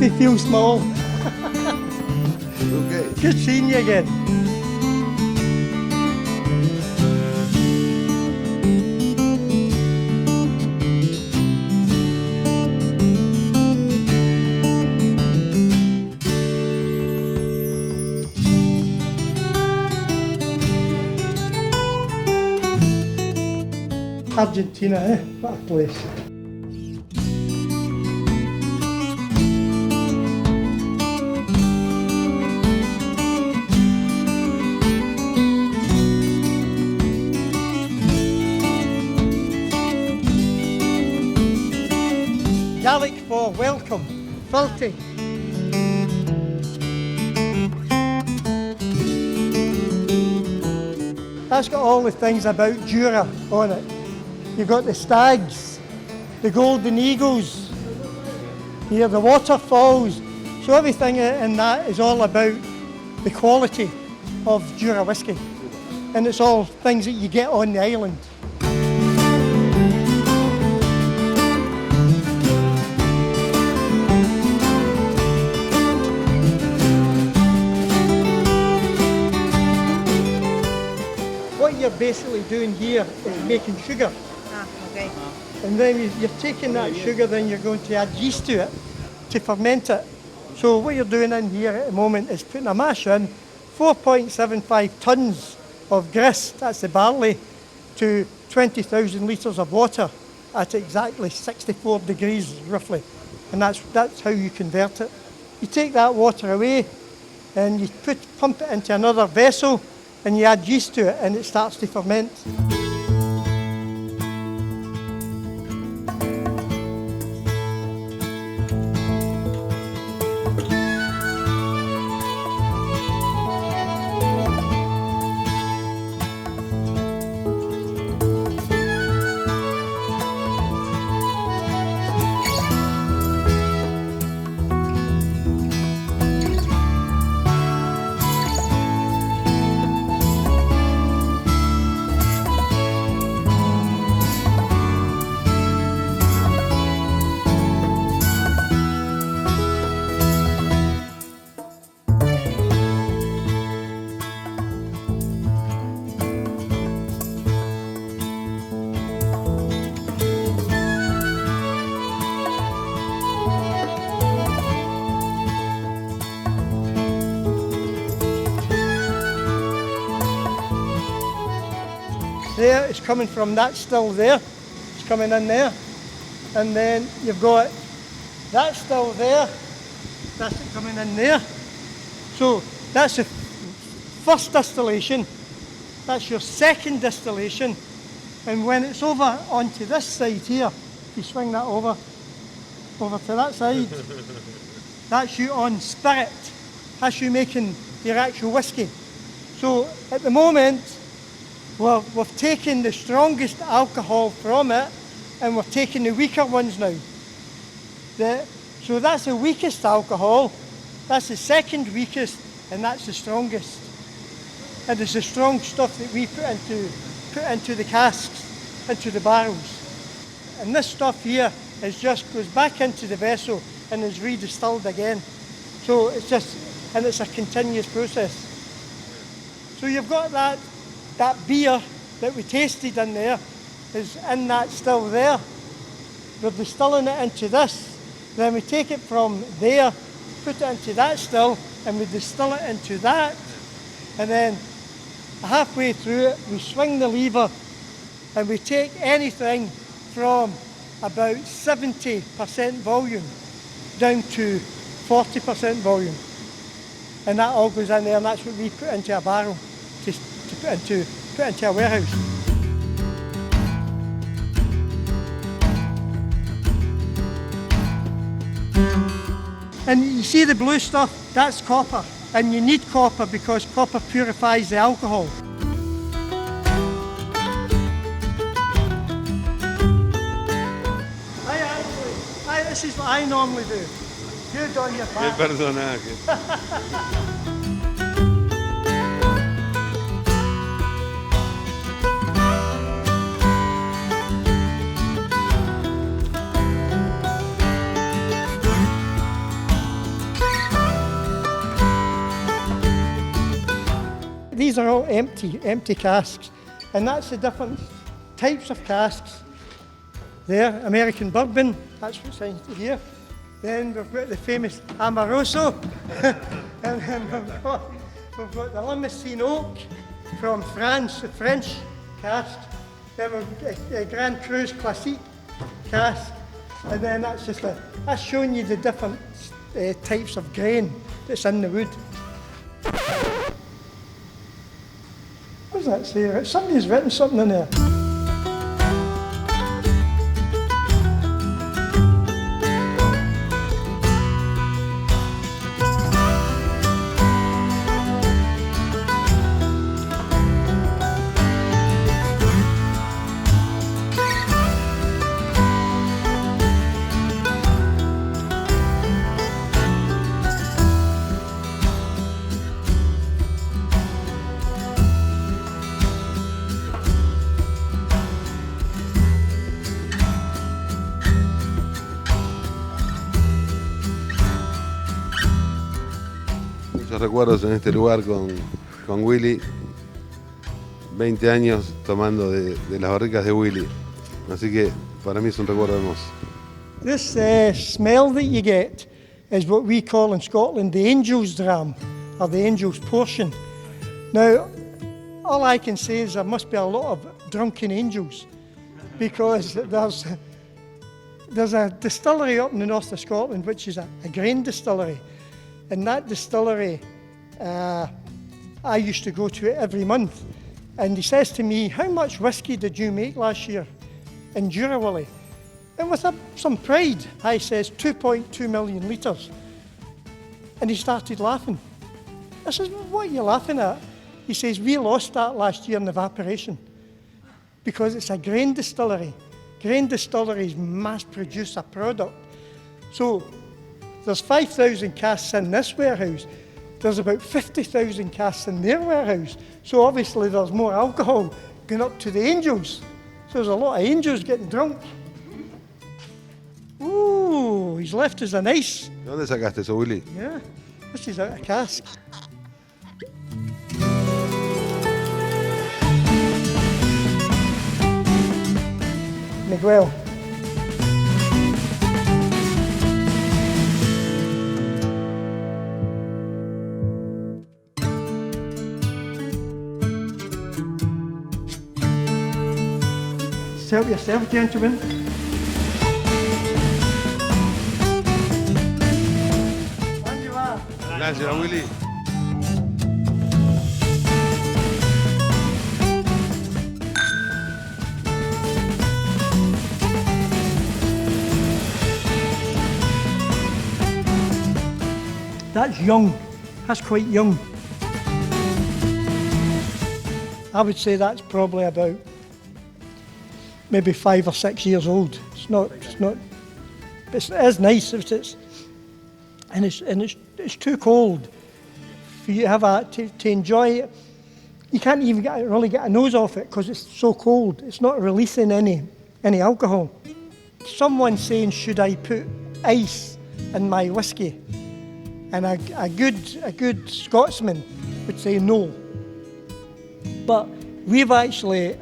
me feel small. Okay. Good seeing you again. Argentina, eh? What a place. Gaelic for welcome, Filthy. That's got all the things about Jura on it. You've got the stags, the golden eagles, you have the waterfalls. So everything in that is all about the quality of Jura whisky. And it's all things that you get on the island. What you're basically doing here is making sugar. Okay. And then you're taking that sugar, then you're going to add yeast to it to ferment it. So what you're doing in here at the moment is putting a mash in, 4.75 tonnes of grist, that's the barley, to 20,000 litres of water at exactly 64 degrees roughly. And that's how you convert it. You take that water away and you pump it into another vessel and you add yeast to it and it starts to ferment. There, it's coming from that still there, it's coming in there, and then you've got that still there, that's it coming in there. So that's the first distillation, that's your second distillation, and when it's over onto this side here, you swing that over to that side, that's you on spirit, that's you making your actual whiskey. So at the moment, we've taken the strongest alcohol from it and we're taking the weaker ones now. So that's the weakest alcohol, that's the second weakest, and that's the strongest. And it's the strong stuff that we put into the casks, into the barrels. And this stuff here goes back into the vessel and is redistilled again. So it's a continuous process. So you've got that beer that we tasted in there is in that still there. We're distilling it into this. Then we take it from there, put it into that still, and we distill it into that. And then halfway through it, we swing the lever and we take anything from about 70% volume down to 40% volume. And that all goes in there, and that's what we put into a barrel to put into a warehouse. And you see the blue stuff, that's copper. And you need copper because copper purifies the alcohol. This is what I normally do. You done your part. Qué personaje. these are all empty casks. And that's the different types of casks. There, American bourbon, that's what's in here. Then we've got the famous Amoroso. And then we've got the Limousine Oak from France, the French cask. Then we've got the Grand Cru Classique cask. And then that's showing you the different types of grain that's in the wood. What does that say? Somebody's written something in there. Muchos recuerdos en este lugar con Willie. 20 años tomando de las barricas de Willie. Así que para mí es un recuerdo hermoso. This smell that you get is what we call in Scotland the angel's dram, or the angel's portion. Now, all I can say is there must be a lot of drunken angels, because there's a distillery up in the north of Scotland which is a grain distillery. And that distillery, I used to go to it every month. And he says to me, how much whiskey did you make last year in Jura, Willie? And with some pride, I says 2.2 million litres. And he started laughing. I says, well, what are you laughing at? He says, we lost that last year in evaporation because it's a grain distillery. Grain distilleries mass produce a product. So there's 5,000 casks in this warehouse. There's about 50,000 casks in their warehouse. So obviously there's more alcohol going up to the angels. So there's a lot of angels getting drunk. Ooh, he's left us a nice. ¿De dónde sacaste eso, Willie? Yeah, this is out of a cask. Miguel. Help yourself, gentlemen. Gracias, Willie. That's young. That's quite young. I would say that's probably about maybe 5 or 6 years old. It's not, it is nice. It's too cold for you to enjoy it. You can't even really get a nose off it because it's so cold. It's not releasing any alcohol. Someone saying, should I put ice in my whiskey? And a good Scotsman would say no. But we've actually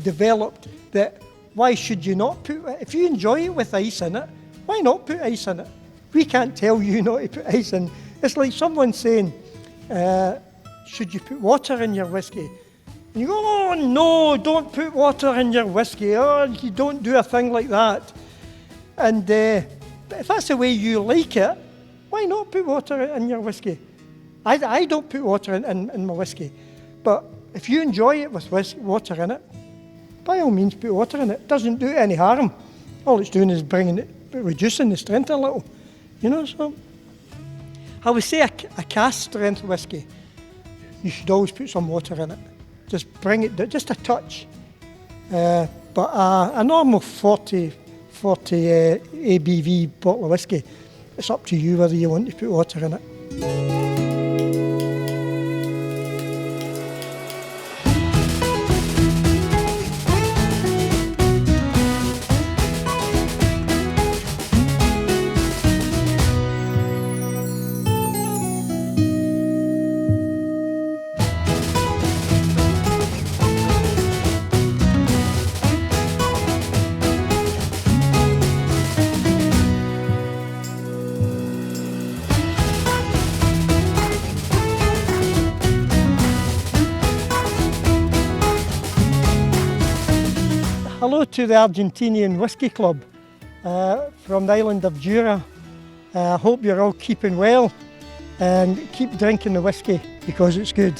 developed that why should you not put it? If you enjoy it with ice in it, why not put ice in it? We can't tell you not to put ice in. It's like someone saying, should you put water in your whiskey? And you go, oh no, don't put water in your whiskey. Oh, you don't do a thing like that. And but if that's the way you like it, why not put water in your whiskey? I don't put water in my whiskey. But if you enjoy it with water in it, by all means put water in it. It doesn't do it any harm. All it's doing is reducing the strength a little. You know, so I would say a cask strength whiskey, you should always put some water in it. Just bring it, just a touch. But a normal 40 ABV bottle of whiskey, it's up to you whether you want to put water in it. to the Argentinian Whisky Club from the island of Jura. I hope you're all keeping well and keep drinking the whisky because it's good.